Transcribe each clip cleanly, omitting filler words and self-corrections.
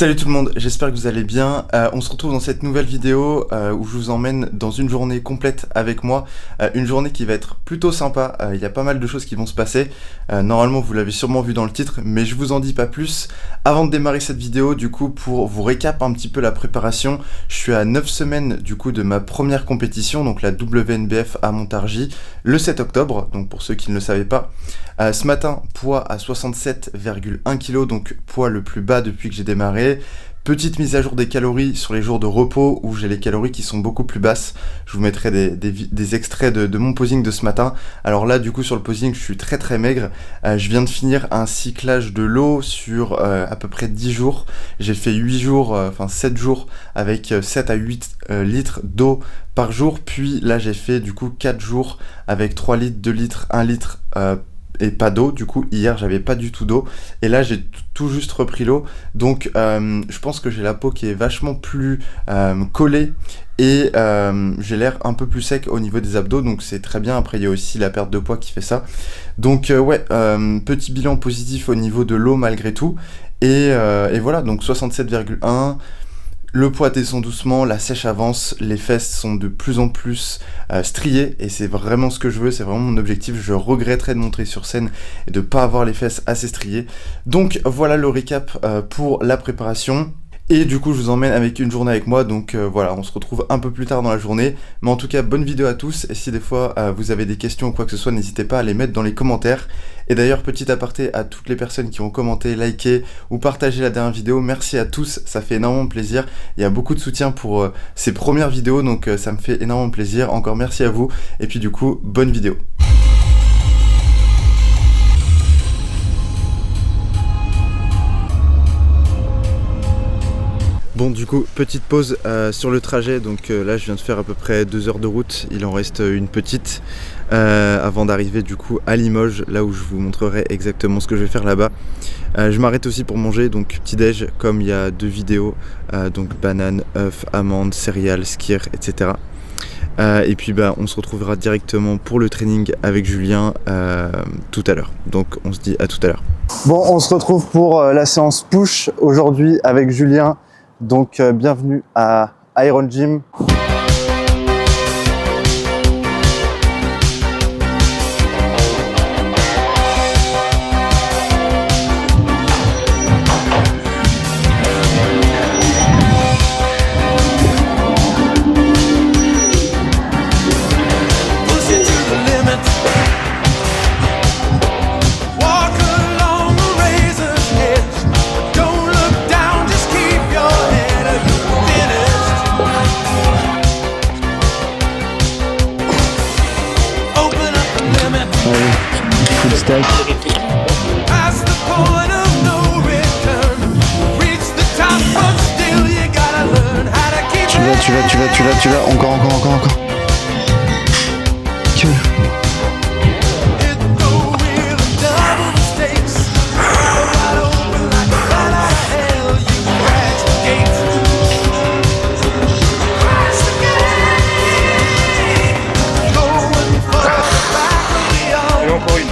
Salut tout le monde, j'espère que vous allez bien. On se retrouve dans cette nouvelle vidéo où je vous emmène dans une journée complète avec moi. Une journée qui va être plutôt sympa, il y a pas mal de choses qui vont se passer. Normalement vous l'avez sûrement vu dans le titre, mais je vous en dis pas plus. Avant de démarrer cette vidéo, du coup, pour vous récap un petit peu la préparation, je suis à 9 semaines du coup de ma première compétition, donc la WNBF à Montargis, le 7 octobre, donc pour ceux qui ne le savaient pas. Ce matin, poids à 67,1 kg, donc poids le plus bas depuis que j'ai démarré. Petite mise à jour des calories sur les jours de repos où j'ai les calories qui sont beaucoup plus basses. Je vous mettrai des extraits de mon posing de ce matin. Alors là, du coup, sur le posing, je suis très maigre. Je viens de finir un cyclage de l'eau sur à peu près 10 jours. J'ai fait 7 jours avec 7 à 8 litres d'eau par jour. Puis là, j'ai fait du coup 4 jours avec 3 litres, 2 litres, 1 litre et pas d'eau. Du coup, hier, j'avais pas du tout d'eau. Et là, j'ai tout juste repris l'eau. Donc, je pense que j'ai la peau qui est vachement plus collée. Et j'ai l'air un peu plus sec au niveau des abdos. Donc, c'est très bien. Après, il y a aussi la perte de poids qui fait ça. Donc, petit bilan positif au niveau de l'eau malgré tout. Et voilà, donc 67,1. Le poids descend doucement, la sèche avance, les fesses sont de plus en plus striées et c'est vraiment ce que je veux, c'est vraiment mon objectif. Je regretterais de montrer sur scène et de pas avoir les fesses assez striées. Donc voilà le récap pour la préparation. Et du coup, je vous emmène avec une journée avec moi, donc voilà, on se retrouve un peu plus tard dans la journée. Mais en tout cas, bonne vidéo à tous, et si des fois vous avez des questions ou quoi que ce soit, n'hésitez pas à les mettre dans les commentaires. Et d'ailleurs, petit aparté à toutes les personnes qui ont commenté, liké ou partagé la dernière vidéo, merci à tous, ça fait énormément plaisir. Il y a beaucoup de soutien pour ces premières vidéos, donc ça me fait énormément plaisir. Encore merci à vous, et puis du coup, bonne vidéo. Bon, du coup, petite pause sur le trajet, donc là je viens de faire à peu près 2 heures de route, il en reste une petite avant d'arriver du coup à Limoges, là où je vous montrerai exactement ce que je vais faire là-bas. Je m'arrête aussi pour manger, donc petit déj, comme il y a 2 vidéos, donc banane, œufs, amandes, céréales, skyr, etc. Et puis on se retrouvera directement pour le training avec Julien tout à l'heure, donc on se dit à tout à l'heure. Bon, on se retrouve pour la séance push aujourd'hui avec Julien. Donc bienvenue à Iron Gym. Stack. Tu vas, encore. Cool. Et encore une.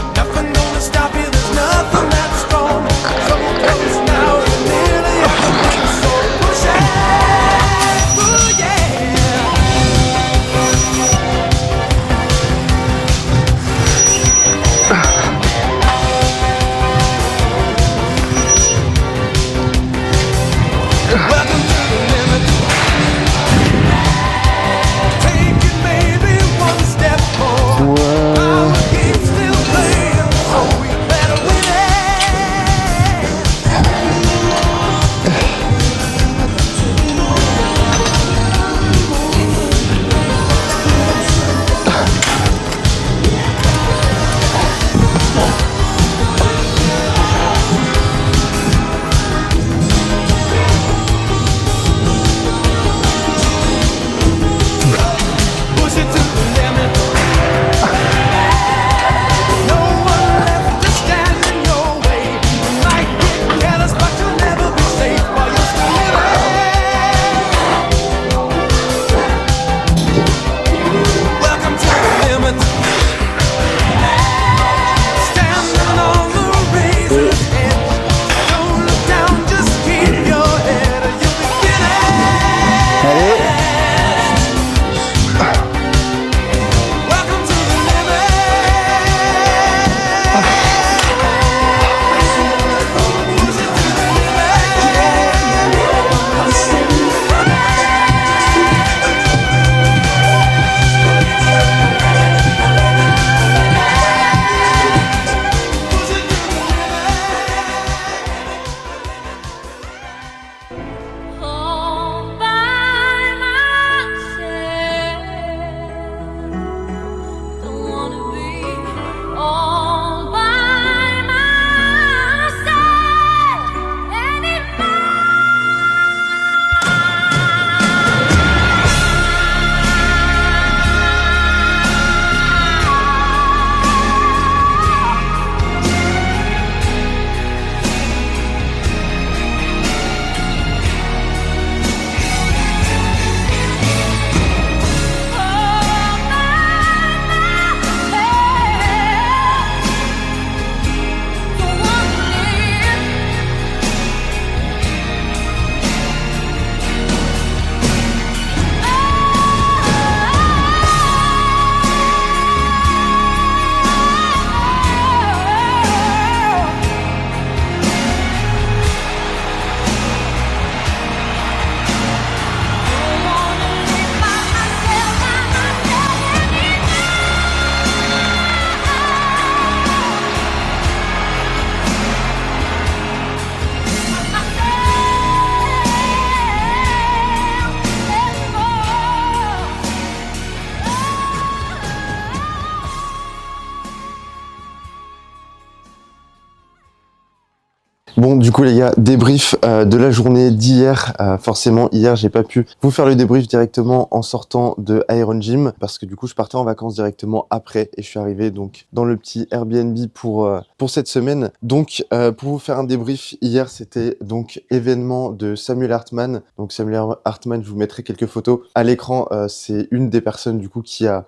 Bon, du coup les gars, débrief de la journée d'hier. Forcément, hier, j'ai pas pu vous faire le débrief directement en sortant de Iron Gym parce que du coup, je partais en vacances directement après et je suis arrivé donc dans le petit Airbnb pour cette semaine. Donc, pour vous faire un débrief, hier, c'était donc événement de Samuel Hartman. Donc, Samuel Hartman, je vous mettrai quelques photos à l'écran. C'est une des personnes du coup qui a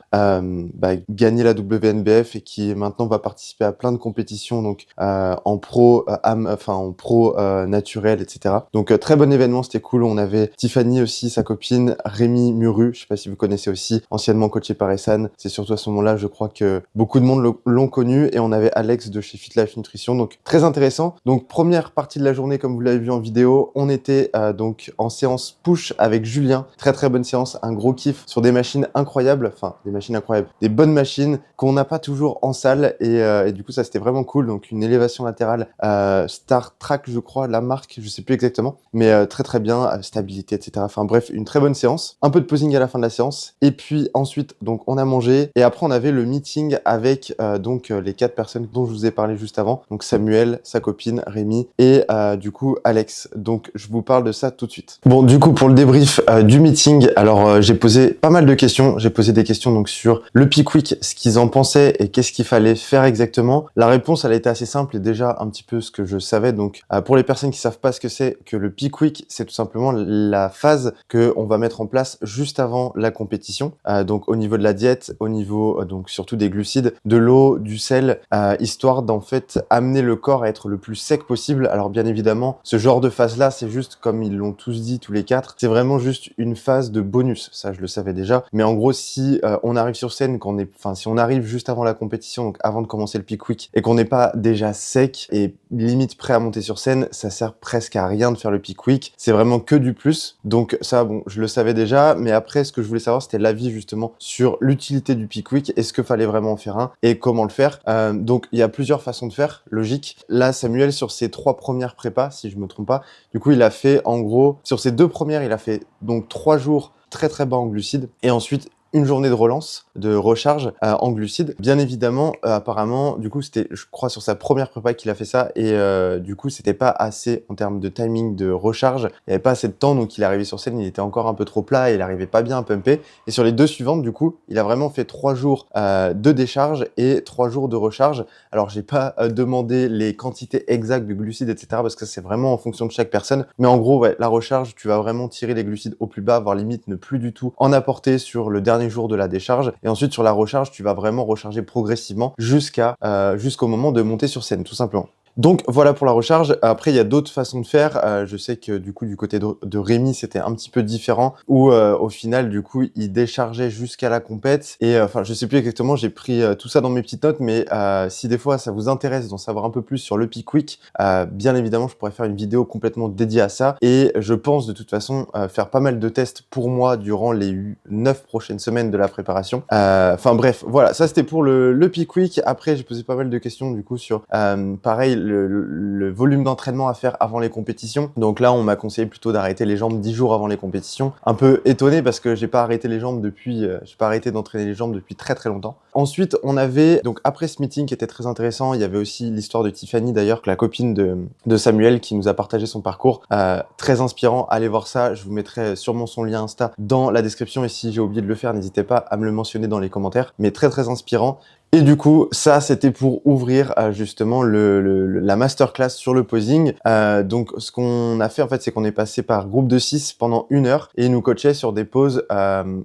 gagné la WNBF et qui maintenant va participer à plein de compétitions donc en pro en pro naturel, etc. Donc très bon événement, c'était cool. On avait Tiffany aussi, sa copine, Rémi Muru, je sais pas si vous connaissez aussi, anciennement coaché par Essan. C'est surtout à ce moment-là, je crois que beaucoup de monde l'ont connu. Et on avait Alex de chez Fit Life Nutrition, donc très intéressant. Donc première partie de la journée, comme vous l'avez vu en vidéo, on était donc en séance push avec Julien. Très très bonne séance, un gros kiff sur des machines incroyables, des bonnes machines qu'on n'a pas toujours en salle et du coup ça c'était vraiment cool. Donc une élévation latérale Star Track, je crois, la marque, je sais plus exactement, mais très très bien, stabilité, etc. Enfin bref, une très bonne séance. Un peu de posing à la fin de la séance. Et puis ensuite, donc on a mangé et après on avait le meeting avec les 4 personnes dont je vous ai parlé juste avant. Donc Samuel, sa copine, Rémi et du coup Alex. Donc je vous parle de ça tout de suite. Bon, du coup pour le débrief du meeting, alors j'ai posé pas mal de questions. J'ai posé des questions donc sur le Peak Week, ce qu'ils en pensaient et qu'est-ce qu'il fallait faire exactement. La réponse, elle a été assez simple et déjà un petit peu ce que je savais. Donc pour les personnes qui savent pas ce que c'est que le Peak Week, c'est tout simplement la phase que on va mettre en place juste avant la compétition. Donc au niveau de la diète, au niveau donc surtout des glucides, de l'eau, du sel, histoire d'en fait amener le corps à être le plus sec possible. Alors bien évidemment, ce genre de phase-là, c'est juste comme ils l'ont tous dit tous les 4, c'est vraiment juste une phase de bonus. Ça, je le savais déjà. Mais en gros, si on arrive sur scène, si on arrive juste avant la compétition, donc avant de commencer le Peak Week, et qu'on n'est pas déjà sec et limite prêt à monter sur scène, ça sert presque à rien de faire le Peak Week. C'est vraiment que du plus. Donc ça, bon, je le savais déjà, mais après, ce que je voulais savoir, c'était l'avis justement sur l'utilité du Peak Week. Est-ce qu'il fallait vraiment en faire un et comment le faire? Donc il y a plusieurs façons de faire, logique. Là, Samuel, sur ses 3 premières prépas, si je me trompe pas, du coup, il a fait en gros, sur ses 2 premières, il a fait donc 3 jours très très bas en glucides et ensuite une journée de relance, de recharge en glucides. Bien évidemment, apparemment, du coup, c'était, je crois, sur sa première prépa qu'il a fait ça et du coup, c'était pas assez en termes de timing de recharge. Il n'y avait pas assez de temps, donc il est arrivé sur scène, il était encore un peu trop plat et il arrivait pas bien à pumper. Et sur les 2 suivantes, du coup, il a vraiment fait 3 jours de décharge et 3 jours de recharge. Alors, j'ai pas demandé les quantités exactes de glucides, etc., parce que c'est vraiment en fonction de chaque personne. Mais en gros, ouais, la recharge, tu vas vraiment tirer les glucides au plus bas, voire limite ne plus du tout en apporter sur le dernier jour de la décharge. Et ensuite, sur la recharge, tu vas vraiment recharger progressivement jusqu'au moment de monter sur scène, tout simplement. Donc voilà pour la recharge. Après, il y a d'autres façons de faire. Je sais que du coup, du côté de Rémi, c'était un petit peu différent où au final, du coup, il déchargeait jusqu'à la compète. Et je sais plus exactement, j'ai pris tout ça dans mes petites notes, mais si des fois ça vous intéresse d'en savoir un peu plus sur le Peak Week, bien évidemment, je pourrais faire une vidéo complètement dédiée à ça. Et je pense de toute façon faire pas mal de tests pour moi durant les 9 prochaines semaines de la préparation. Bref, voilà, ça c'était pour le Peak Week. Après, j'ai posé pas mal de questions du coup sur pareil, le volume d'entraînement à faire avant les compétitions. Donc là, on m'a conseillé plutôt d'arrêter les jambes 10 jours avant les compétitions. Un peu étonné parce que j'ai pas arrêté d'entraîner les jambes depuis très très longtemps. Ensuite, on avait, donc après ce meeting qui était très intéressant, il y avait aussi l'histoire de Tiffany d'ailleurs, la copine de Samuel qui nous a partagé son parcours. Très inspirant, allez voir ça. Je vous mettrai sûrement son lien Insta dans la description et si j'ai oublié de le faire, n'hésitez pas à me le mentionner dans les commentaires. Mais très très inspirant. Et du coup, ça, c'était pour ouvrir justement la masterclass sur le posing. Donc, ce qu'on a fait, en fait, c'est qu'on est passé par groupe de 6 pendant 1 heure et ils nous coachaient sur des poses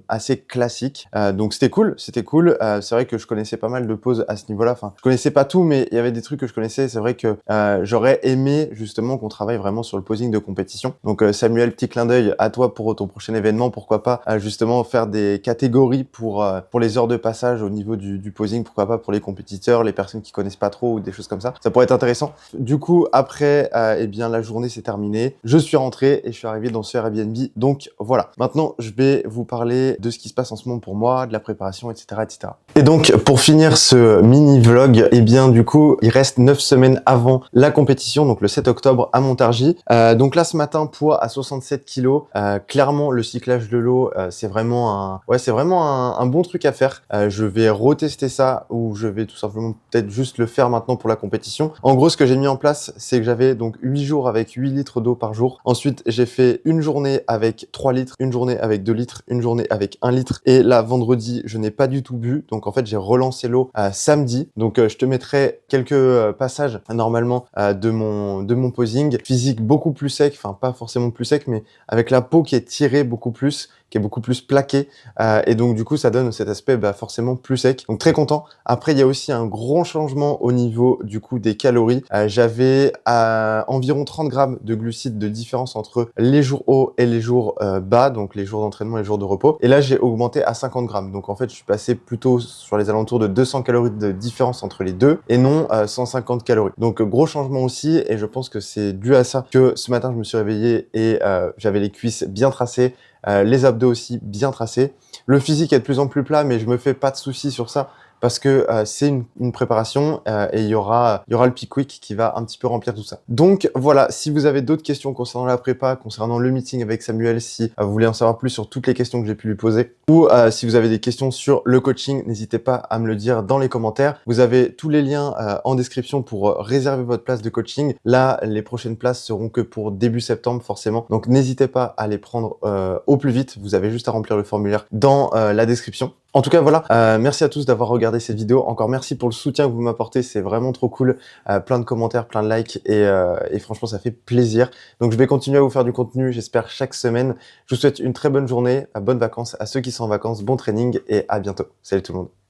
assez classiques. Donc, c'était cool, c'était cool. C'est vrai que je connaissais pas mal de poses à ce niveau-là. Enfin, je connaissais pas tout, mais il y avait des trucs que je connaissais. C'est vrai que j'aurais aimé justement qu'on travaille vraiment sur le posing de compétition. Donc, Samuel, petit clin d'œil à toi pour ton prochain événement. Pourquoi pas justement faire des catégories pour les heures de passage au niveau du posing. Pourquoi pas pour les compétiteurs, les personnes qui connaissent pas trop ou des choses comme ça. Ça pourrait être intéressant. Du coup, après, la journée s'est terminée. Je suis rentré et je suis arrivé dans ce Airbnb. Donc voilà. Maintenant, je vais vous parler de ce qui se passe en ce moment pour moi, de la préparation, etc., etc. Et donc, pour finir ce mini vlog, du coup, il reste 9 semaines avant la compétition, donc le 7 octobre à Montargis. Donc là, ce matin, poids à 67 kg. Clairement, le cyclage de l'eau, c'est vraiment un bon truc à faire. Je vais retester ça là où je vais tout simplement peut-être juste le faire maintenant pour la compétition. En gros, ce que j'ai mis en place, c'est que j'avais donc 8 jours avec 8 litres d'eau par jour. Ensuite, j'ai fait une journée avec 3 litres, une journée avec 2 litres, une journée avec 1 litre. Et là, vendredi, je n'ai pas du tout bu. Donc en fait, j'ai relancé l'eau samedi. Donc je te mettrai quelques passages normalement de mon posing. Physique beaucoup plus sec, enfin pas forcément plus sec, mais avec la peau qui est tirée beaucoup plus, qui est beaucoup plus plaquée. Et donc du coup, ça donne cet aspect forcément plus sec. Donc très content. Après, il y a aussi un gros changement au niveau du coup des calories. J'avais environ 30 grammes de glucides de différence entre les jours hauts et les jours bas, donc les jours d'entraînement et les jours de repos. Et là, j'ai augmenté à 50 grammes. Donc en fait, je suis passé plutôt sur les alentours de 200 calories de différence entre les deux et non 150 calories. Donc gros changement aussi, et je pense que c'est dû à ça que ce matin, je me suis réveillé et j'avais les cuisses bien tracées, les abdos aussi bien tracés. Le physique est de plus en plus plat, mais je me fais pas de soucis sur ça parce que c'est une préparation et il y aura le Peak Week qui va un petit peu remplir tout ça. Donc voilà, si vous avez d'autres questions concernant la prépa, concernant le meeting avec Samuel, si vous voulez en savoir plus sur toutes les questions que j'ai pu lui poser, ou si vous avez des questions sur le coaching, n'hésitez pas à me le dire dans les commentaires. Vous avez tous les liens en description pour réserver votre place de coaching. Là, les prochaines places seront que pour début septembre forcément, donc n'hésitez pas à les prendre au plus vite. Vous avez juste à remplir le formulaire dans la description. En tout cas, voilà, merci à tous d'avoir regardé cette vidéo. Encore merci pour le soutien que vous m'apportez, c'est vraiment trop cool. Plein de commentaires, plein de likes et franchement, ça fait plaisir. Donc, je vais continuer à vous faire du contenu, j'espère, chaque semaine. Je vous souhaite une très bonne journée, bonnes vacances à ceux qui sont en vacances, bon training et à bientôt. Salut tout le monde.